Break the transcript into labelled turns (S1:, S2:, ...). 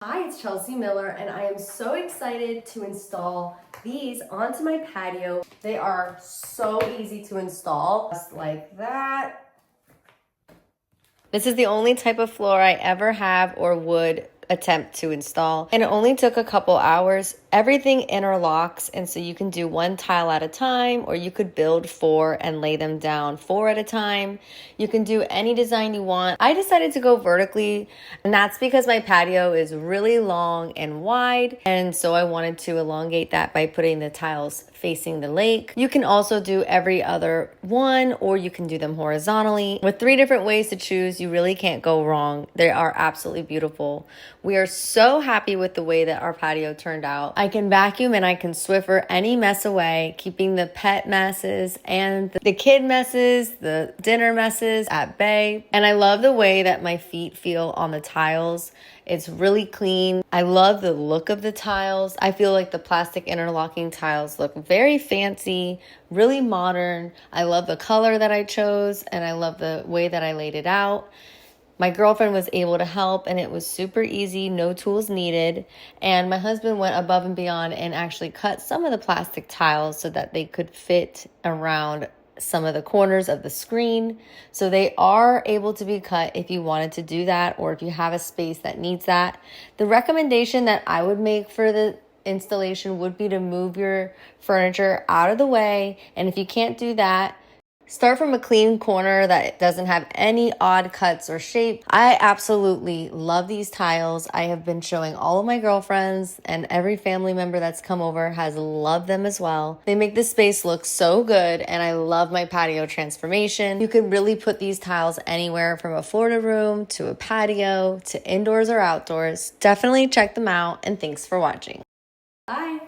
S1: Hi, it's Chelsea Miller, and I am so excited to install these onto my patio. They are so easy to install, just like that. This is the only type of floor I ever have or would attempt to install, and it only took a couple hours. Everything interlocks, and so you can do one tile at a time, or you could build 4 and lay them down 4 at a time. You can do any design you want. I decided to go vertically, and that's because my patio is really long and wide, and so I wanted to elongate that by putting the tiles facing the lake. You can also do every other one, or you can do them horizontally. With 3 different ways to choose, you really can't go wrong. They are absolutely beautiful. We are so happy with the way that our patio turned out. I can vacuum and I can Swiffer any mess away, keeping the pet messes and the kid messes, the dinner messes at bay. And I love the way that my feet feel on the tiles. It's really clean. I love the look of the tiles. I feel like the plastic interlocking tiles look very fancy, really modern. I love the color that I chose, and I love the way that I laid it out. My girlfriend was able to help, and it was super easy, no tools needed. And my husband went above and beyond and actually cut some of the plastic tiles so that they could fit around some of the corners of the screen. So they are able to be cut if you wanted to do that, or if you have a space that needs that. The recommendation that I would make for the installation would be to move your furniture out of the way. And if you can't do that, start from a clean corner that doesn't have any odd cuts or shape. I absolutely love these tiles. I have been showing all of my girlfriends, and every family member that's come over has loved them as well. They make the space look so good, and I love my patio transformation. You can really put these tiles anywhere, from a Florida room to a patio to indoors or outdoors. Definitely check them out, and thanks for watching. Bye.